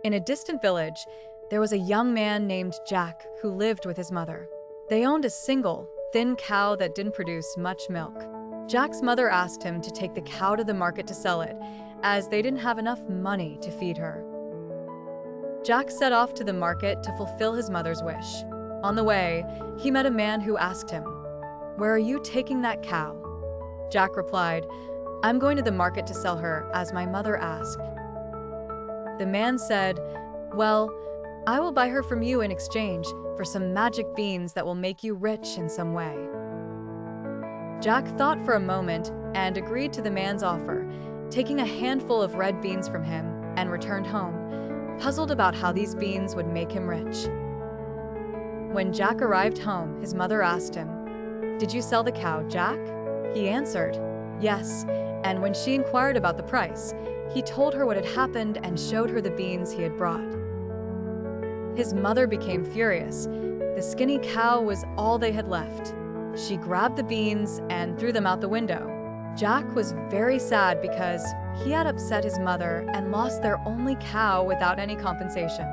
In a distant village, there was a young man named Jack who lived with his mother. They owned a single, thin cow that didn't produce much milk. Jack's mother asked him to take the cow to the market to sell it, as they didn't have enough money to feed her. Jack set off to the market to fulfill his mother's wish. On the way, he met a man who asked him, "Where are you taking that cow?" Jack replied, "I'm going to the market to sell her, as my mother asked." The man said, "Well, I will buy her from you in exchange for some magic beans that will make you rich in some way." Jack thought for a moment and agreed to the man's offer, taking a handful of red beans from him, and returned home, puzzled about how these beans would make him rich. When Jack arrived home, his mother asked him, "Did you sell the cow, Jack?" He answered, "Yes," and when she inquired about the price, he told her what had happened and showed her the beans he had brought. His mother became furious. The skinny cow was all they had left. She grabbed the beans and threw them out the window. Jack was very sad because he had upset his mother and lost their only cow without any compensation.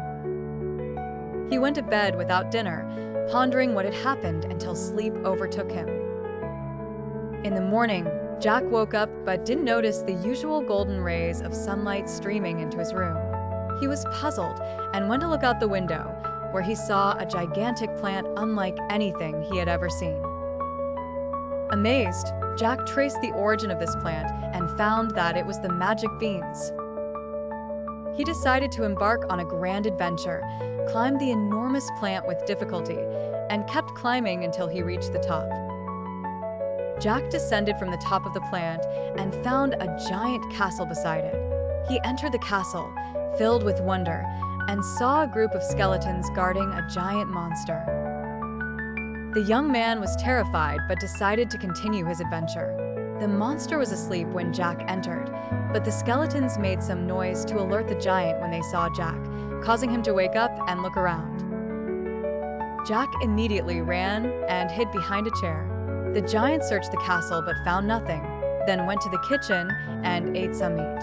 He went to bed without dinner, pondering what had happened until sleep overtook him. In the morning, Jack woke up but didn't notice the usual golden rays of sunlight streaming into his room. He was puzzled and went to look out the window, where he saw a gigantic plant unlike anything he had ever seen. Amazed, Jack traced the origin of this plant and found that it was the magic beans. He decided to embark on a grand adventure, climbed the enormous plant with difficulty, and kept climbing until he reached the top. Jack descended from the top of the plant and found a giant castle beside it. He entered the castle, filled with wonder, and saw a group of skeletons guarding a giant monster. The young man was terrified but decided to continue his adventure. The monster was asleep when Jack entered, but the skeletons made some noise to alert the giant when they saw Jack, causing him to wake up and look around. Jack immediately ran and hid behind a chair. The giant searched the castle but found nothing, then went to the kitchen and ate some meat.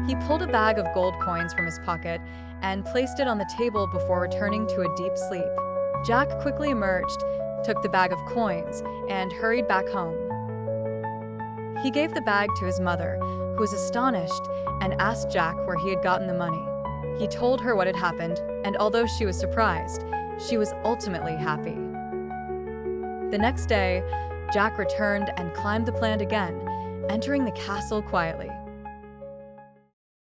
He pulled a bag of gold coins from his pocket and placed it on the table before returning to a deep sleep. Jack quickly emerged, took the bag of coins, and hurried back home. He gave the bag to his mother, who was astonished, and asked Jack where he had gotten the money. He told her what had happened, and although she was surprised, she was ultimately happy. The next day, Jack returned and climbed the plant again, entering the castle quietly.